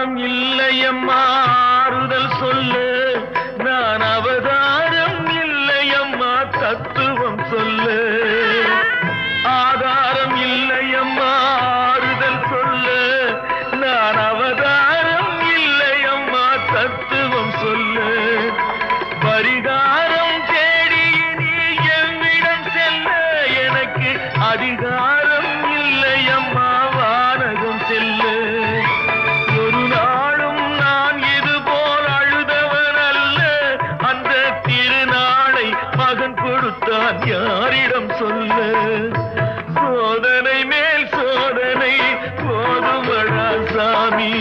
ஆதாரம் இல்லையம்மா ஆறுதல் சொல்லு நான் அவதாரம் இல்லையம்மா தத்துவம் சொல்லு ஆதாரம் இல்லையம்மா ஆறுதல் சொல்லு நான் அவதாரம் இல்லையம்மா தத்துவம் சொல்லு பரிகாரம் தேடி நீ எவ்விடம் செல்ல எனக்கு அதிகாரம் இல்லையம்மா வானகம் செல்லு ஒரு நாளும் நான் இது போல் அழுதவன் அல்ல அந்த திருநாளை மகன் கொடுத்தான் யாரிடம் சொல்ல சோதனை மேல் சோதனை போதுமடா சாமி